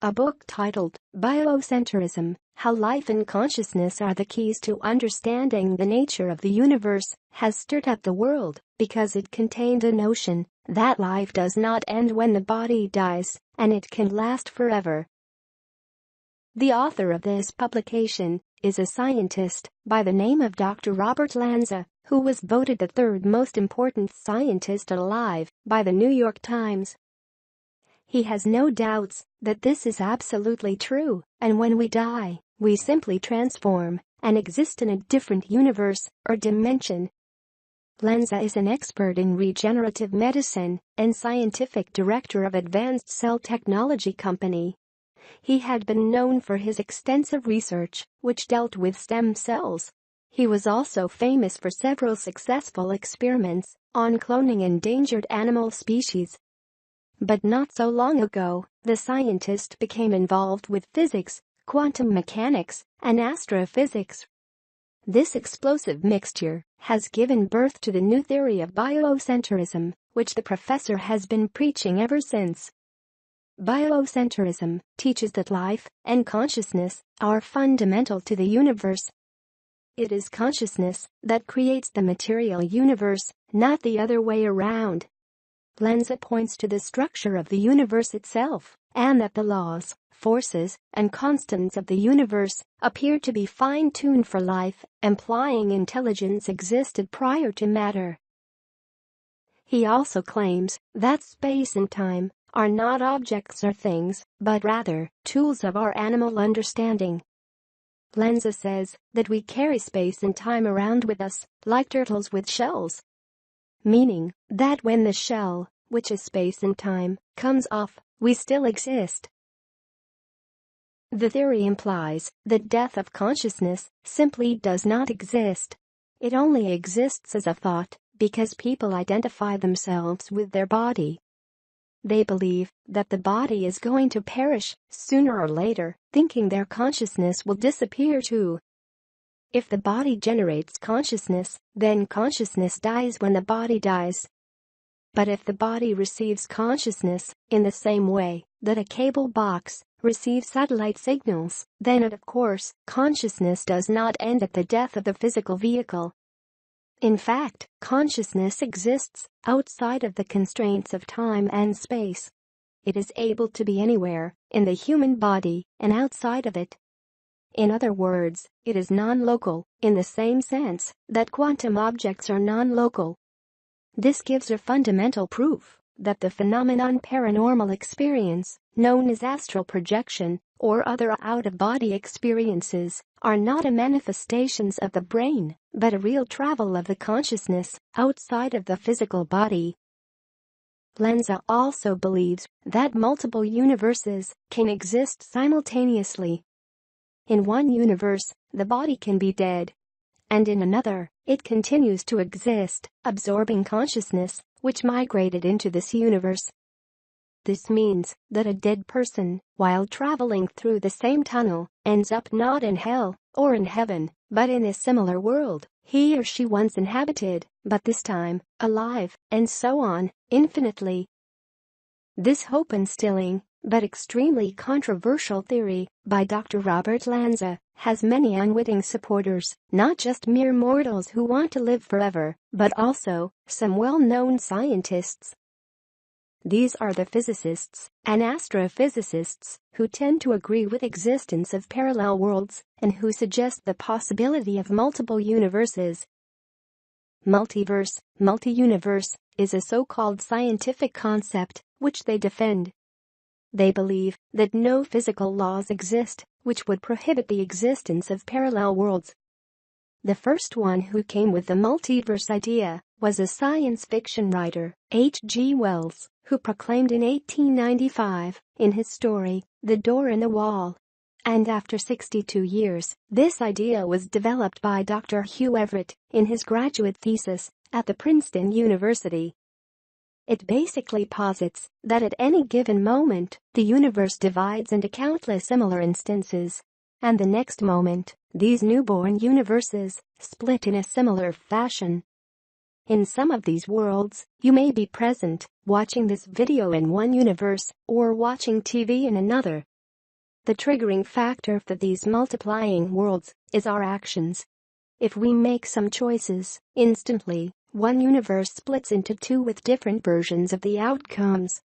A book titled Biocentrism: How Life and Consciousness Are the Keys to Understanding the Nature of the Universe has stirred up the world because it contained a notion that life does not end when the body dies, and it can last forever. The author of this publication is a scientist by the name of Dr. Robert Lanza, who was voted the third most important scientist alive by the New York Times. He has no doubts that this is absolutely true, and when we die, we simply transform and exist in a different universe or dimension. Lanza is an expert in regenerative medicine and scientific director of Advanced Cell Technology Company. He had been known for his extensive research, which dealt with stem cells. He was also famous for several successful experiments on cloning endangered animal species. But not so long ago, the scientist became involved with physics, quantum mechanics, and astrophysics. This explosive mixture has given birth to the new theory of biocentrism, which the professor has been preaching ever since. Biocentrism teaches that life and consciousness are fundamental to the universe. It is consciousness that creates the material universe, not the other way around. Lanza points to the structure of the universe itself, and that the laws, forces, and constants of the universe appear to be fine-tuned for life, implying intelligence existed prior to matter. He also claims that space and time are not objects or things, but rather tools of our animal understanding. Lanza says that we carry space and time around with us, like turtles with shells. Meaning that when the shell, which is space and time, comes off, we still exist. The theory implies that death of consciousness simply does not exist. It only exists as a thought because people identify themselves with their body. They believe that the body is going to perish sooner or later, thinking their consciousness will disappear too. If the body generates consciousness, then consciousness dies when the body dies. But if the body receives consciousness in the same way that a cable box receives satellite signals, then of course, consciousness does not end at the death of the physical vehicle. In fact, consciousness exists outside of the constraints of time and space. It is able to be anywhere in the human body and outside of it. In other words, it is non-local, in the same sense that quantum objects are non-local. This gives a fundamental proof that the phenomenon paranormal experience, known as astral projection or other out-of-body experiences, are not a manifestations of the brain, but a real travel of the consciousness outside of the physical body. Lanza also believes that multiple universes can exist simultaneously. In one universe, the body can be dead, and in another, it continues to exist, absorbing consciousness, which migrated into this universe. This means that a dead person, while traveling through the same tunnel, ends up not in hell or in heaven, but in a similar world he or she once inhabited, but this time alive, and so on, infinitely. This hope-instilling, but extremely controversial theory by Dr. Robert Lanza has many unwitting supporters, not just mere mortals who want to live forever, but also some well-known scientists. These are the physicists and astrophysicists who tend to agree with existence of parallel worlds and who suggest the possibility of multiple universes. Multiverse, multi-universe, is a so-called scientific concept which they defend. They believe that no physical laws exist which would prohibit the existence of parallel worlds. The first one who came with the multiverse idea was a science fiction writer, H.G. Wells, who proclaimed in 1895, in his story, The Door in the Wall. And after 62 years, this idea was developed by Dr. Hugh Everett in his graduate thesis at the Princeton University. It basically posits that at any given moment, the universe divides into countless similar instances, and the next moment, these newborn universes split in a similar fashion. In some of these worlds, you may be present, watching this video in one universe, or watching TV in another. The triggering factor for these multiplying worlds is our actions. If we make some choices, instantly, one universe splits into two with different versions of the outcomes.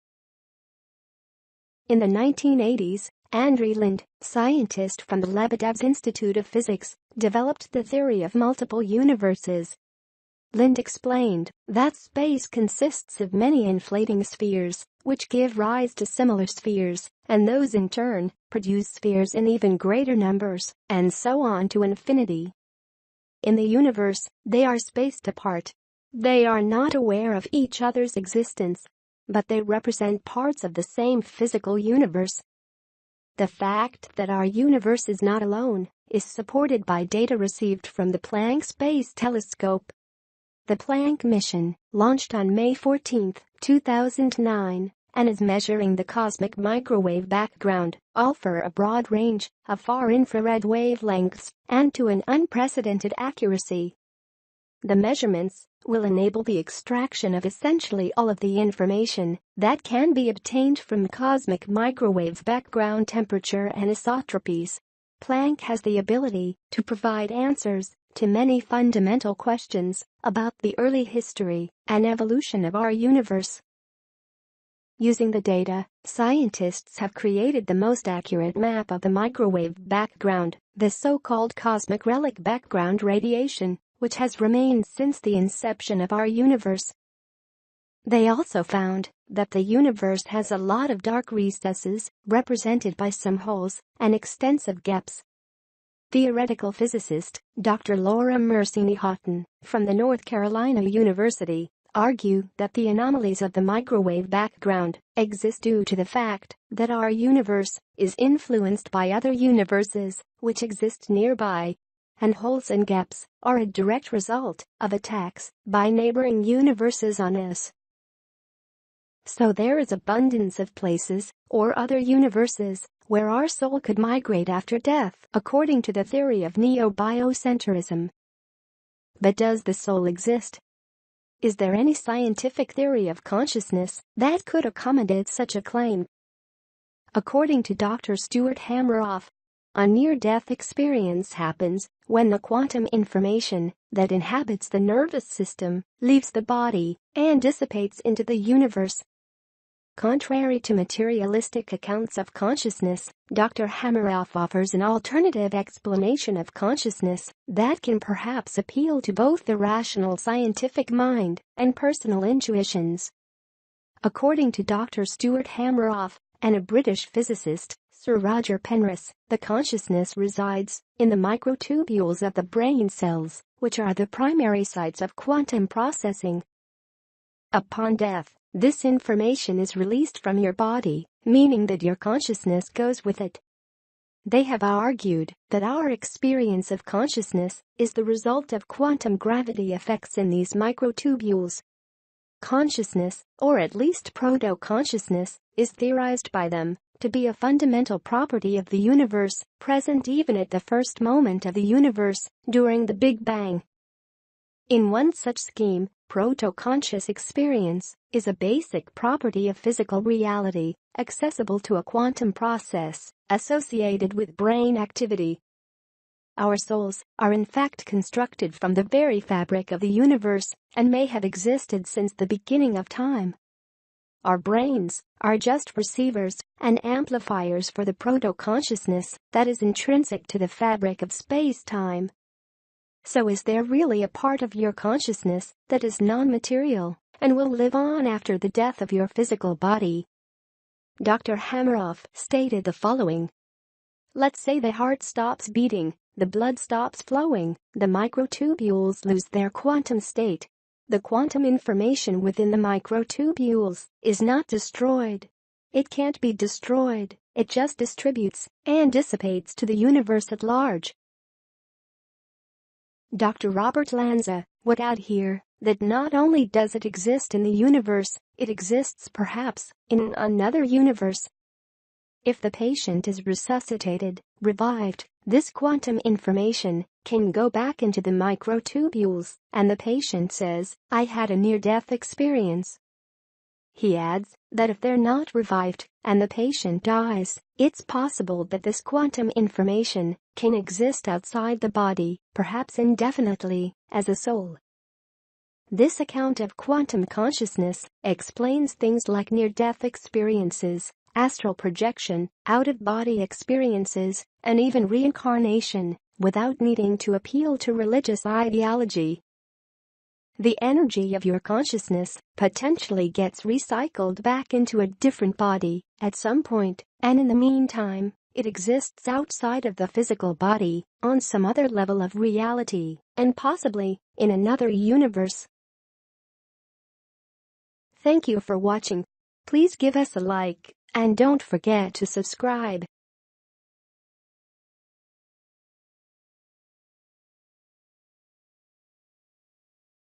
In the 1980s, Andrei Linde, scientist from the Lebedev's Institute of Physics, developed the theory of multiple universes. Linde explained that space consists of many inflating spheres, which give rise to similar spheres, and those in turn produce spheres in even greater numbers, and so on to infinity. In the universe, they are spaced apart. They are not aware of each other's existence, but they represent parts of the same physical universe. The fact that our universe is not alone is supported by data received from the Planck Space Telescope. The Planck mission, launched on May 14, 2009, and is measuring the cosmic microwave background, all for a broad range of far-infrared wavelengths and to an unprecedented accuracy. The measurements will enable the extraction of essentially all of the information that can be obtained from cosmic microwave background temperature anisotropies. Planck has the ability to provide answers to many fundamental questions about the early history and evolution of our universe. Using the data, scientists have created the most accurate map of the microwave background, the so-called cosmic relic background radiation, which has remained since the inception of our universe. They also found that the universe has a lot of dark recesses, represented by some holes and extensive gaps. Theoretical physicist Dr. Laura Mersini-Houghton, from the North Carolina University, argue that the anomalies of the microwave background exist due to the fact that our universe is influenced by other universes which exist nearby, and holes and gaps are a direct result of attacks by neighboring universes on us. So there is abundance of places or other universes where our soul could migrate after death, according to the theory of neo-biocentrism. But does the soul exist? Is there any scientific theory of consciousness that could accommodate such a claim? According to Dr. Stuart Hameroff, a near-death experience happens when the quantum information that inhabits the nervous system leaves the body and dissipates into the universe. Contrary to materialistic accounts of consciousness, Dr. Hameroff offers an alternative explanation of consciousness that can perhaps appeal to both the rational scientific mind and personal intuitions. According to Dr. Stuart Hameroff and a British physicist, Sir Roger Penrose, the consciousness resides in the microtubules of the brain cells, which are the primary sites of quantum processing. Upon death, this information is released from your body, meaning that your consciousness goes with it. They have argued that our experience of consciousness is the result of quantum gravity effects in these microtubules. Consciousness, or at least proto-consciousness, is theorized by them to be a fundamental property of the universe, present even at the first moment of the universe, during the Big Bang. In one such scheme, proto-conscious experience is a basic property of physical reality, accessible to a quantum process associated with brain activity. Our souls are in fact constructed from the very fabric of the universe and may have existed since the beginning of time. Our brains are just receivers and amplifiers for the proto-consciousness that is intrinsic to the fabric of space-time. So is there really a part of your consciousness that is non-material and will live on after the death of your physical body? Dr. Hameroff stated the following. Let's say the heart stops beating, the blood stops flowing, the microtubules lose their quantum state. The quantum information within the microtubules is not destroyed. It can't be destroyed, it just distributes and dissipates to the universe at large. Dr. Robert Lanza would add here that not only does it exist in the universe, it exists perhaps in another universe. If the patient is resuscitated, revived, this quantum information can go back into the microtubules, and the patient says, "I had a near-death experience." He adds that if they're not revived and the patient dies, it's possible that this quantum information can exist outside the body, perhaps indefinitely, as a soul. This account of quantum consciousness explains things like near-death experiences, astral projection, out-of-body experiences, and even reincarnation, without needing to appeal to religious ideology. The energy of your consciousness potentially gets recycled back into a different body at some point, and in the meantime, it exists outside of the physical body, on some other level of reality, and possibly in another universe. Thank you for watching. Please give us a like, and don't forget to subscribe.